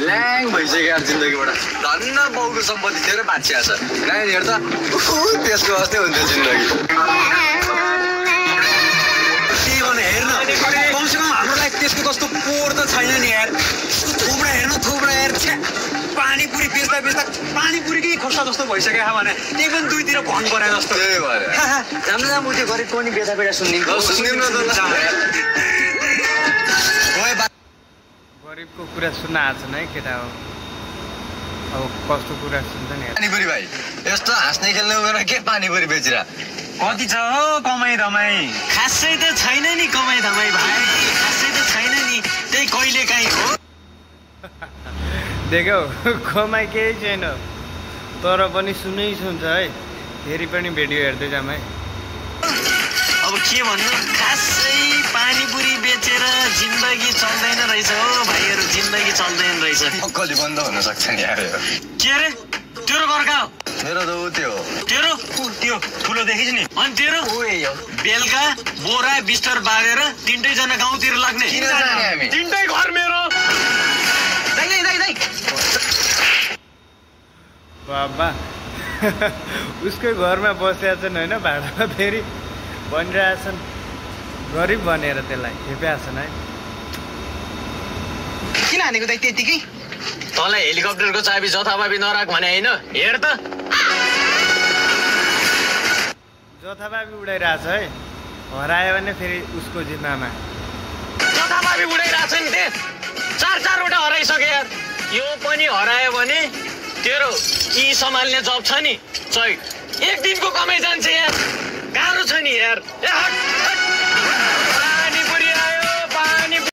ल्याङ भइसक्यो यार जिन्दगीबाट धन्न बाउको सम्पत्ति थियो र बाँचिया छ नानीहरू त त्यसको जस्तै हुन्थ्यो जिन्दगी हेर्न कमसेकम हाम्रो लागि त्यसको कस्तो पोहोर त छैन नि यार थुप्रा हेर्न थुप्रा हेर पानीपुरी बेच्दा बेच्दा पानीपुरीकै खोस्टा जस्तो भइसक्यो भने त्यही पनि दुईतिर भन परे जस्तो त्यही भएर राम्रो राम्रो त्यो गरिब पनि बेचा बेचा सुनिदिनु न त गरिबको कुरा सुन्न आएको छैन है केटा हो अब कस्तो कुरा सुन्छ नि पानीपुरी भाइ यस्तो हाँस्ने खेल्ने उमेर के पानीपुरी बेचिरा कति छ हो कमाइ धमाइ खासै त छैन नि कमाइ धमाइ भाइ खासै त छैन नि त्यही कहिले काहीँ हो देख्यौ कमाइ केही छैन तर पनि सुनै सुन्छ है फेरि पनि भिडियो हेर्दै जाम है अब के भन्नु खासै पानीपुरी बेचेर जिन्दगी चल्दैन रहेछ हो भाइहरू जिन्दगी चल्दैन रहेछ कहिले बन्द हुन सक्छ नि यार के अरे तेरो घर कहाँ हो मेरो त त्यो तेरो त्यो ठुलो देखिस् नि अनि तेरो बेलुका बोरा बिस्तर बारेर तिनटै जना गाउँतिर लाग्ने किन जाने हामी तिनटै घर मेरो बाबा उसकै घरमा बसेका छन् होइन भाडामा फेरि भनिरहेछन् गरिब भनेर त्यसलाई खेपेका छन् है किन हानेको दाइ त्यतिकै तँलाई हेलिकप्टरको चाबी जथाभावी नराख भने होइन हेर त जथाभावी उडाइरहेछ है हरायो भने फेरि उसको जिम्मामा जथाभावी उडाइरहेछ नि त्यो चारवटा हराइसक्यो यार यो पनि हरायो भने तेरो कि सम्हाल्ने जब छ नि चै एक दिनको कमाइ जान्छ यार गाह्रो छ नि यार